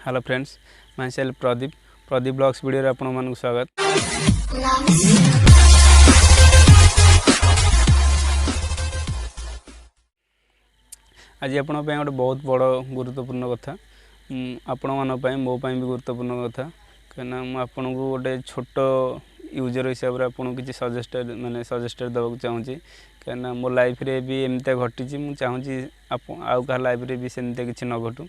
Hello friends, my self Pradeep blogs video रे आपण मानक स्वागत। आज आपण गोटे बहुत बड़ गुरुत्वपूर्ण कथा आपण मान मो भी गुरुत्वपूर्ण कथा कहीं आपन को गोटे छोट यूजर हिसाब से आपको किसी सजेस्टेड देवाक चाहूँगी कहीं मो लाइफ रे भी एमती घटी मुझे चाहूँगी आउ क्या लाइफ रे भी सेमती किसी न घटू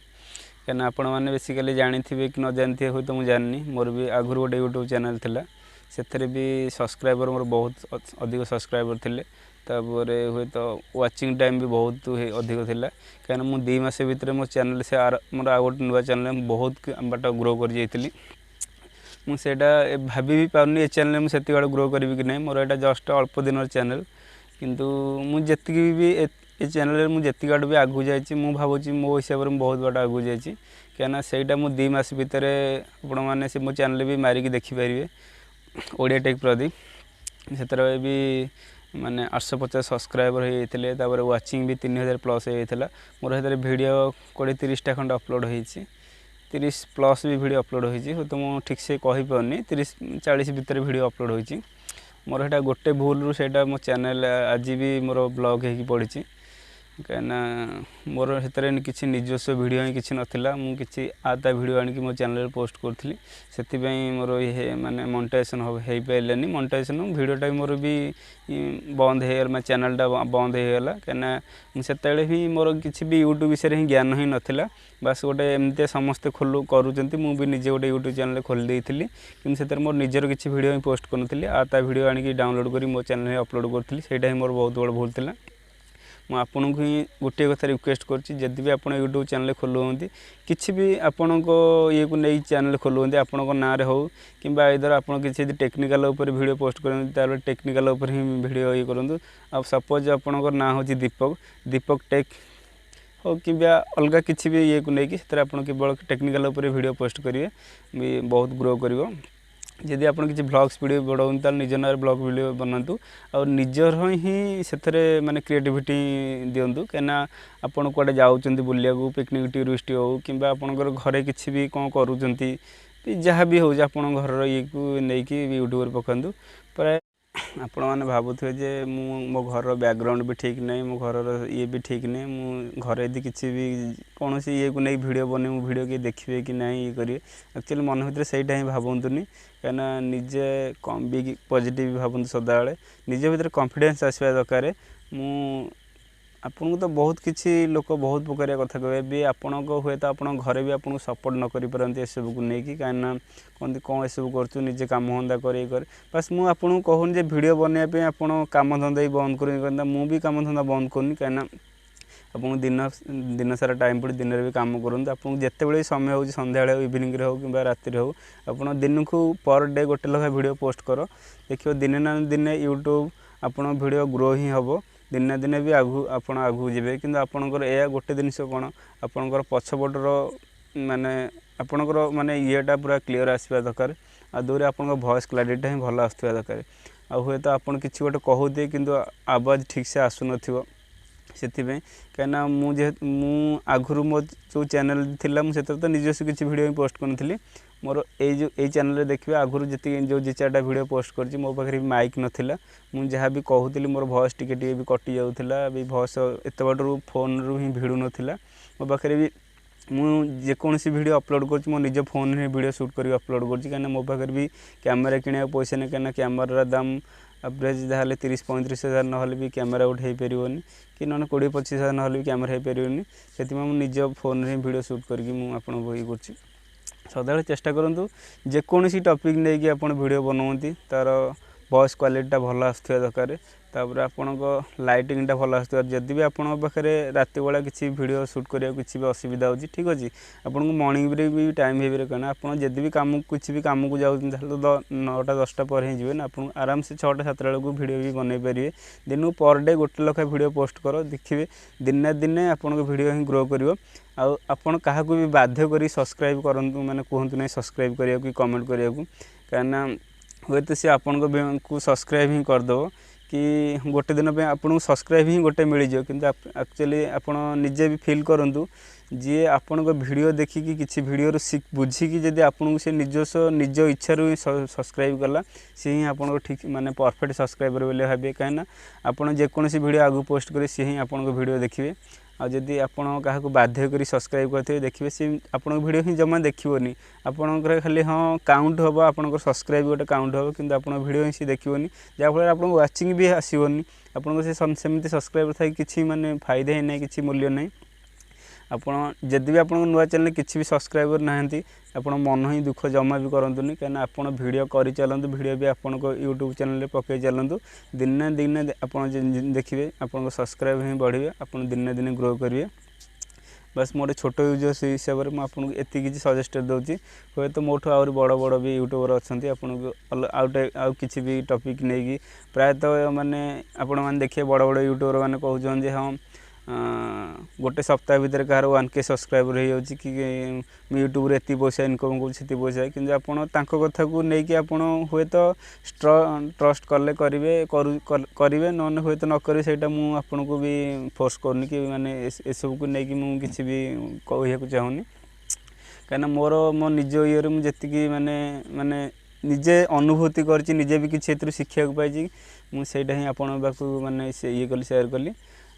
कहीं आपण मैंने बेसिकली जानी थे कि न जानते हुए तो मुझे जाननी मोर भी आगु गोटे यूट्यूब चैनल थिला से भी सब्सक्राइबर मोर बहुत अधिक सब्सक्राइबर थिले तापर हुए तो वाचिंग टाइम भी बहुत अधिक थिला कहीं मुझे 2 मास भितर मो चैनल से मोर आ गोटे नुआ चैनल बहुत बाट ग्रो कर जाइली मुझे भाभी भी पार्नी ए चैनल मुझे ग्रो करी कि नहीं मोर यहाँ जस्ट अल्प दिन चैनल किंतु मुझे भी ये चैनल मुझे बाट भी आगू जाइए मुझे भावुँ मो हिसाब से बहुत बाट आगू जाइए कहीं सहीटा मुझे 2 मास भितर आपण मैंने से मो चैनल भी मारिकी देखिपारे ओडिया टेक प्रदीप से भी माने 850 सब्सक्राइबर होते वाचिंग भी 3000 प्लस होता मोर से वीडियो 20-30टा खंड अपलोड होती 30 प्लस भी वीडियो अपलोड होती तो मुझे ठीक से कहीपरनी 30-40 भितर वीडियो अपलोड होती मोर से गोटे भूल रू से मो चैनल आज भी मोर ब्लॉग हो पड़ी कहीं मोर से किसी निजस्व वीडियो ही किसी नाला मुझे आता वीडियो आनिक मो चैनल पोस्ट करी से मोर ये माने मोनेटाइजेशन हो पारानी मोनेटाइजेशन वीडियोटा मोर भी बंद हो चैनलटा बंद होगला कहीं से भी मोर किसी भी यूट्यूब विषय ही ज्ञान ही नाला बास गोटे एमती समस्ते करूँ मुझे निजे गोटे यूट्यूब चैनल खोली कि मोर निजर किसी वीडियो ही पोस्ट करूँ आता वीडियो आनिक डाउनलोड कर मो चैनल अपलोड करी से मोर बहुत बड़ भूल था मुझे आपन को ही गोटे कथा रिक्वेस्ट करी भी आप यूट्यूब चैनल खोलुँच किसी भी आपण ये को नहीं चैनल खोलुँच आपण ना हो कि इधर आप किसी टेक्निकल वीडियो पोस्ट करें टेक्निकल ही वीडियो ये करूँ अब सपोज आपणकर ना हो दीपक टेक हो कि अलग किसी भी ये को लेकिन केवल टेक्निकल वीडियो पोस्ट करेंगे बहुत ग्रो कर जदि आप किसी ब्लॉग्स वीडियो बढ़ाऊँ तो निज ना ब्लॉग वीडियो बनातु और निजर ही से माने क्रिएटिविटी दिंतु कहीं आपड़ कड़े जाऊँ बुलिया पिकनिक टूरिस्ट हो कि आपंकर घरे किसी भी कौन करूँ जहाँ भी हो घर ये को लेकिन यूट्यूब पकातु प्राय आपण मैंने भावुए जे मो घर बैकग्राउंड भी ठीक नहीं मो घर ये भी ठीक नहीं मु घर यदि किसी भी कौन सी ये को नहीं वीडियो बने वीडियो किए देखिए कि नहीं ये करेंगे एक्चुअली मन भर से ही भावतुनि कहीं निजे कम भी पॉजिटिव भावतु सदाबे निजे भर कॉन्फिडेंस आसवा दरकार मु आपन को तो बहुत किसी लोक बहुत प्रकार कथा कहे भी आपण हुए तो आप घरे भी आपको सपोर्ट न करें सब को लेकिन कहीं कहते कौन सब कर निजे कम धंदा कर बस मुझे आपको कहूँ जे वीडियो बनवाई आप कम धंदा ही बंद कर मुझे काम धंदा बंद करनी कहीं आपको दिन सारा टाइम पड़े दिन में भी कम करूँ आपको जिते समय हो सन्ध्या इवनिंग हो कि राति हो आप दिन को पर डे गोटे लखा वीडियो पोस्ट कर देखिए दिने ना दिने यूट्यूब आप वीडियो ग्रो ही हम दिन दिन भी आगू जी कि आपणकर यह गोटे जिन कौन आपणकर पछपटर माने आपणकर माने येटा पूरा क्लीयर आसवा दरकार आ दूर आपन वॉइस क्लैरिटी ही भल आसवा दरकार आ हुए तो आप किसी गोटे कहते कि आवाज़ ठीक से आसुन से कहीं मुझे आगुरी मो जो चैनल थिला मुझे तो निजस्व किसी वीडियो पोस्ट करी मोर ये चैनल देखिए आगुरी जी जो 2-4टा वीडियो पोस्ट कर मो पाखे माइक नाला मुझे जहाँ भी कहूली मोर वॉइस टिके भी कटि जाऊला भी वॉइस एत बाटू फोन रू ही भिड़ू नाला मो पाखे भी मुझे वीडियो अपलोड कर मो निज फोन ही वीडियो शूट कर अपलोड कर कहीं मो पाखे भी कैमेरा किना पैसा नहीं कहीं कैमेरा दाम एवरेज जहाँ 30-35 हज़ार ना भी कैमेरा उठे पारनी कि ना 20-25 हज़ार ना भी कैमेरा हो पारनी से निज फोन ही वीडियो शूट करके आपको ये कर सदा चेष्टा करूँ जेकोसी टॉपिक नहीं कि आप वीडियो बनाते तार वॉइस क्वालिटीटा भल आसुवा दरकार तापर आपण लाइटिंगटा भल आसुवा जदि भी आपण पाखे राति बेला किसी वीडियो शूट करा किसी भी असुविधा हो ठीक अच्छे आपको मॉर्निंग भी टाइम हो कहना आप जदि भी काम किसी भी कम को जाऊँ तो 9टा-10टा पर ही जी आप आराम से 6टा-7टा बेलू वीडियो भी बनई पारे दिन पर डे गोटे लखा वीडियो पोस्ट कर देखिए दिने दिने आप वीडियो ही ग्रो कर आपण क्या भी बाध्य कर सब्सक्राइब करूँ मैंने कहतु नहीं सब्सक्राइब करा कि कमेंट करा कहीं हुए तो सी आपन को सब्सक्राइब ही करदेव कि गोटे दिन पे आपको सब्सक्राइब ही गोटे मिल जाए कि एक्चुअली आप निजे भी फील करूँ जी आपण वीडियो देखिकी किसी वीडियो बुझिकी जब आपको से निजस्व निज इच्छार सब्सक्राइब कला सी ही आप ठीक माने परफेक्ट सब्सक्राइबर बोले भावे कहीं आपड़ जेकोसी वीडियो आगू पोस्ट करें सी ही आपन वीडियो देखिए आदि आपड़ क्या बाध्य कर सब्सक्राइब करते देखिए सी आप वीडियो ही जमा देखनी आपंकर खाली हाँ काउंट हम आपंकर सब्सक्राइब गोटे काउंट हम कि आप वीडियो ही सी देखनी जहाँफल आप वाचिंग भी आसबनी आपको सेमती सब्सक्राइबर थी किसी माने फायदा ही ना कि मूल्य नहीं आपड़ जदि भी आप नुआ चैनल किसी भी सब्सक्राइबर ना आप मन ही दुख जमा भी करतुनि कहीं आप वीडियो कर चलतु वीडियो भी आप यूट्यूब चैनल पकई चलतु दिने दिने आप देखिए आप सब्सक्राइब ही बढ़े आप दिने दिने ग्रो करेंगे बस मोटे छोट यूजर्स हिसाब से मुझे एति सजेस्ट दूसरी हे तो मोठू आहरी बड़ बड़ भी यूट्यूबर अच्छा आपको आउ किसी भी टॉपिक नहीं कि प्रायतः माने आपण मैंने देखिए बड़ बड़ यूट्यूबर मैंने कहते हाँ गोटे सप्ताह भितर कहार 1K सब्सक्राइबर हो कि यूट्यूब एति पैसा इनकम कर पैसा कि कथा को लेकिन आपड़ हे तो ट्रस्ट कले करेंगे ना हे तो न करेंगे से मुझे को भी फोर्स करनी कि माने एसबू को लेकिन मुझे किसी भी कहूँ चाहूनी कहीं मो निज ये मुझे माने माने निजे अनुभूति करछि निजे भी किसी शिक्षा पाई मुझे ही आपण माने ये कली शेयर कली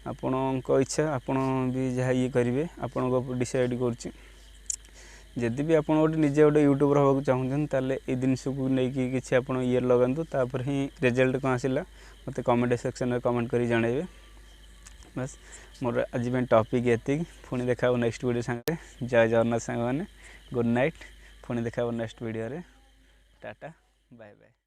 आपण इच्छा आपण भी जहाँ ये करेंगे आपण डिसाइड करी भी आप गोटे निजे गोटे यूट्यूबर हाँ चाहूँ ताले ये जिनस को लेकिन किसी आप ये लगातु तापर ही रिजल्ट कौन आसला मत कमेंट सेक्शन में कमेंट कर जनइबे बस मोर आज टॉपिक ये पुणी देखा नेक्स्ट वीडियो सांगे जय जगन्नाथ सांग मैंने गुड नाइट पुणी देखा नेक्स्ट वीडियो रे टाटा बाय बाय।